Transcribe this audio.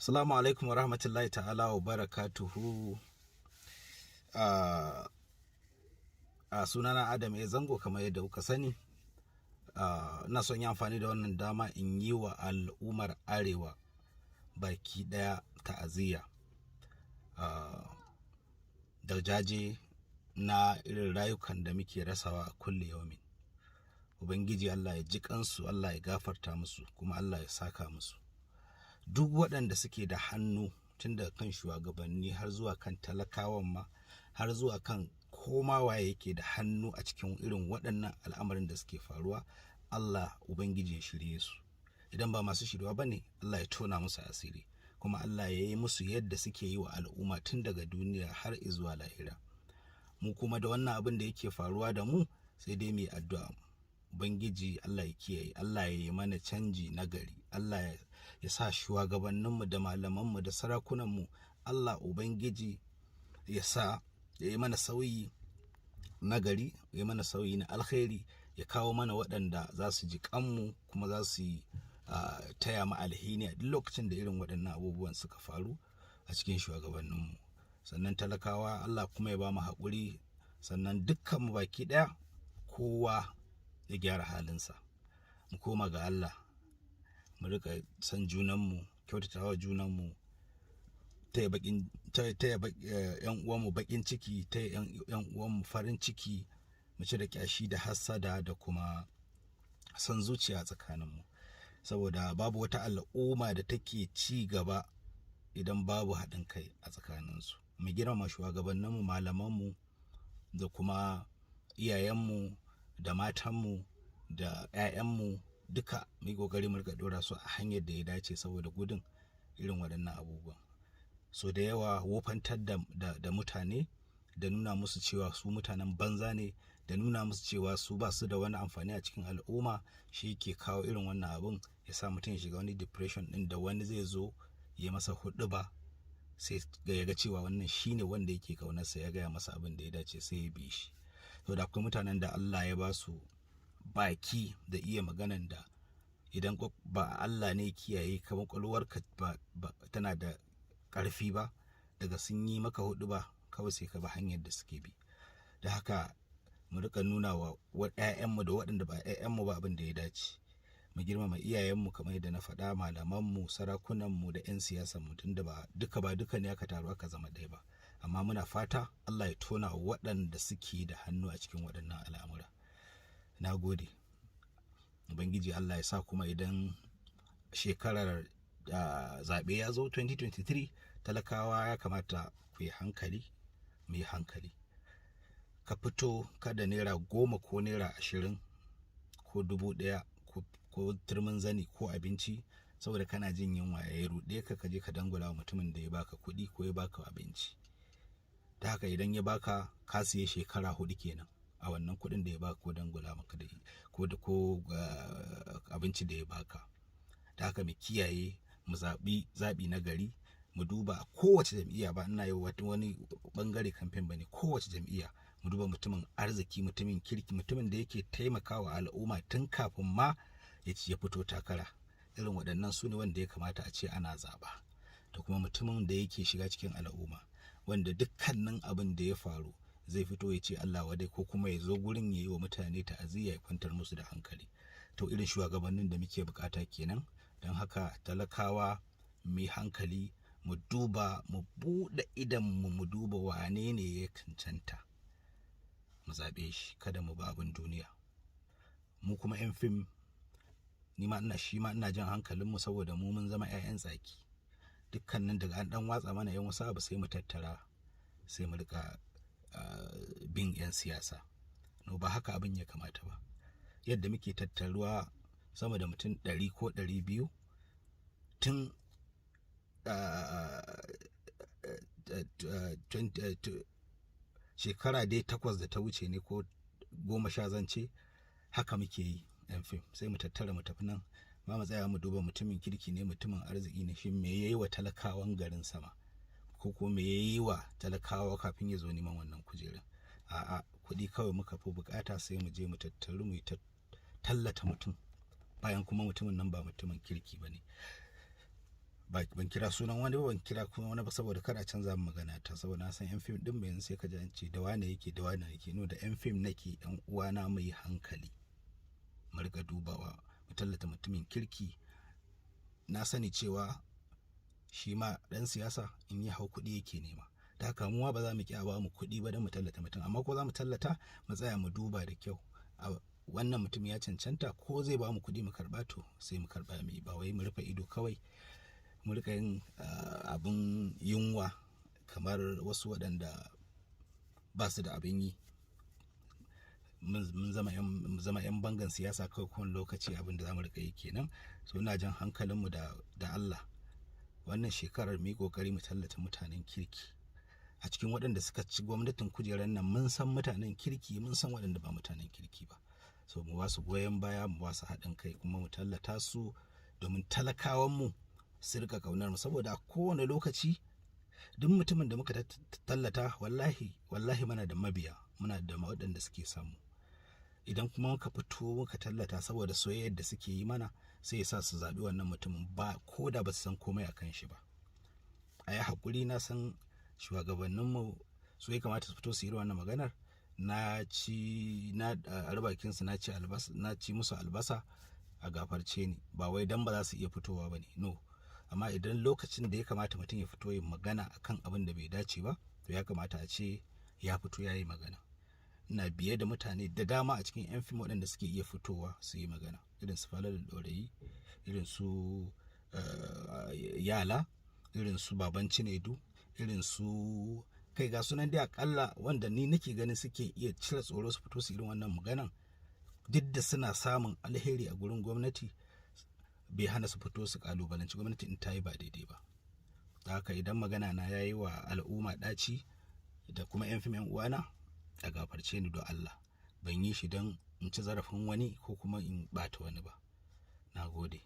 Assalamu alaikum wa rahmatullahi ta'ala wa barakatuhu. A sunana Adam ya zango kamar yadda kuka sani. Ina son yi amfani da wannan dama in yi wa al'ummar Arewa baki daya ta'aziyya da jaje na irin rayukan da muke rasawa a kulle yaumin. Ubangiji Allah ya ji kansu, Allah ya gafarta musu, kuma Allah ya saka musu. Duk waɗanda suke da hannu tun daga kan shugabanni har zuwa kan talakawan ma, har zuwa kan koma waye yake da hannu a cikin irin waɗannan al'amarin da suke faruwa, Allah Ubangiji ya shirye su. Idan ba masu shirwa ba ne, Allah ya tona musu asiri, kuma Allah ya yi musu yadda suke yi wa al'umma tun daga duniya har izuwa lahira. Mu kuma da wannan abin da yake faruwa da mu, sai dai mu yi addu'a. Ubangiji Allah ya kiyaye, Allah ya yi mana canji na gari, Allah ya sa shugabanninmu da malamanmu da sarakunanmu, Allah Ubangiji ya sa ya yi mana sauyi na gari, ya yi mana sauyi na alkhairi, ya kawo mana waɗanda za su ji kanmu kuma za su yi taya mu alhini a duk lokacin da irin waɗannan abubuwan suka faru a cikin shugabanninmu. Sannan talakawa Allah kuma ya ba mu haƙuri, sannan dukkanmu baki ɗaya kowa ya gyara halinsa, mu koma ga Allah, mu rika san junanmu, kyautatawa junanmu, taya yan uwanmu bakin ciki, taya yan uwanmu farin ciki, mu cire kyashi da hassada da kuma san zuciya tsakaninmu, saboda babu wata al'umma da take ci gaba idan babu haɗin kai a tsakaninsu. Mu girmama shugabanninmu, malamanmu da kuma iyayenmu da matanmu da 'ya'yanmu duka mu yi kokari mu rika dora su a hanyar da ya dace saboda gudun irin waɗannan abubuwan. So da yawa wofantar da mutane da nuna musu cewa su mutanen banza ne, da nuna musu cewa su ba su da wani amfani a cikin al'umma, shi ke kawo irin wannan abun, ya sa mutum ya shiga wani depression ɗin da wani zai zo ya masa huɗuba sai ya ga cewa wannan shine wanda yake kaunarsa, ya gaya masa abin da ya dace sai ya bi shi. To da akwai mutanen da Allah ya ba su baki da iya maganan da idan ba Allah ne kiyaye ka kwakwalwarka ba tana da ƙarfi ba, daga sun yi maka hudu ba kawai sai ka ba hanyar da suke bi. Da haka mu rika nuna wa 'ya'yanmu da waɗanda ba 'ya'yanmu ba abin da ya dace. Mu girmama iyayenmu kamar yadda na faɗa, malamanmu, sarakunanmu da 'yan siyasanmu, tunda ba duka ne aka taru aka zama ɗaya ba. Amma muna fata Allah ya tona waɗanda suke da hannu a cikin waɗannan al'amura. Na gode. Ubangiji Allah ya sa kuma idan shekarar zaɓe ya zo 2023, talakawa ya kamata ku yi hankali, mu yi hankali. Ka fito kada naira 10 ko naira 20 ko 1000 ko turmin zani ko abinci saboda kana jin yunwa ya ruɗe ka je ka dangula wa mutumin da ya baka kuɗi ko ya baka abinci. Da haka idan ya baka, ka siye shekara 4 kenan a wannan kuɗin da ya baka ko dangula maka da ko abinci da ya baka. Da haka mu kiyaye, mu zaɓi na gari, mu duba a kowace jam'iyya, ba ina yi wani bangare kamfen ba ne, kowace jam'iyya mu duba mutumin arziki, mutumin kirki, mutumin da yake taimakawa al'umma tun kafin ma ya fito takara. Irin waɗannan su ne wanda ya kamata a ce ana zaɓa. Da kuma mutumin da yake shiga cikin al'umma, wanda dukkanin abin da ya faru zai fito ya ce Allah wadai, ko kuma ya zo gurin ya yi wa mutane ta'aziyya, ya kwantar musu da hankali. To irin shugabannin da muke bukata kenan. Don haka talakawa mu hankali, mu duba, mu buɗe idanmu, mu duba wane ne ya cancanta mu zaɓe shi, kada mu ba abin duniya. Mu kuma 'yan fim, shi ma ina jan hankalinmu, saboda mu mun zama 'ya'yan tsaki. Dukkanin daga an ɗan watsa mana 'yan wasu abu sai mu tattara, sai mu rika bin 'yan siyasa. No, ba haka abin ya kamata ba. Yadda muke tattaruwa sama da mutum 100 ko 200 tun shekara dai 8 da ta wuce ne ko 10 zance, haka muke yi 'yan fim. Sai mu tattara mu tafi nan, ba mu tsaya mu duba mutumin kirki ne, mutumin arziki ne, shi me yayi wa talakawan garin sama, ko me yayi wa talakawa kafin ya zo neman wannan kujerar. A'a, kuɗi kawai muka fi bukata, sai mu je mu tattaru mu tallata mutum, bayan kuma mutumin nan ba mutumin kirki ba ne. ban kira sunan wani ba, ban kira kuma wani ba, saboda kada canza min magana ta, saboda na san yan fim din yanzu sai ka ji an ce da wane yake da wane yake. No, da yan fim nake, yan uwana mai hankali mu riga dubawa, mu tallata mutumin kirki. Na sani cewa shi ma dan siyasa in ya hau kuɗi yake nema, da haka mu ba za mu ƙi ba mu kuɗi ba don mu tallata mutum, amma ko za mu tallata mu tsaya mu duba da kyau wannan mutum ya cancanta, ko zai ba mu kuɗi mu karɓa, to sai mu karɓa mai, ba wai mu rufe ido kawai mu rika yin abin yunwa kamar wasu waɗanda ba su da abin yi. Mun zama 'yan bangan siyasa kawai kowane lokaci, abin da za mu rika yi kenan. So ina jan hankalinmu da Allah, wannan shekarar mu yi kokari mu tallata mutanen kirki a cikin waɗanda suka ci gwamnatin kujerar nan. Mun san mutanen kirki, mun san waɗanda ba mutanen kirki ba, so mu ba su goyon baya, mu ba su haɗin kai, kuma mu tallata su domin talakawanmu su rika kaunar mu, saboda a kowane lokaci duk mutumin da muka tallata wallahi muna da mabiya, muna da waɗanda suke samu. Idan kuma muka fito muka tallata saboda soyayyar da suke yi mana, sai ya sa su zaɓi wannan mutumin, ba ko da ba su san komai a kan shi ba. A yi haƙuri, na san shugabanninmu su ya kamata su fito su yi wannan maganar. Na arbakinsu na ci musu albasa, a gafarce ni, ba wai dan ba za su iya fitowa ba ne, no. Amma idan lokacin da ya kamata mutum ya fito yin magana akan abin da bai dace ba, to ya kamata a ce ya fito ya yi magana. Ina biye da mutane da dama a cikin 'yan fim waɗanda suke iya fitowa su yi magana, irin su Falalu Ɗorayi, irin su Yala, irin su Baban Cinedu, irin su kai ga sunan dai akalla wanda ni nake ganin suke iya cire tsoro su fito su irin wannan maganan, duk da suna samun alheri a gurin gwamnati, bai hana su fito su kalubalanci gwamnati in ta yi ba daidai ba. Da haka idan magana na ya yi wa al'umma ɗaci da kuma 'yan fim 'yan uwana, a gafarce ni don Allah, ban yi shi don in ci zarafin wani ko kuma in ɓata wani ba. Na gode.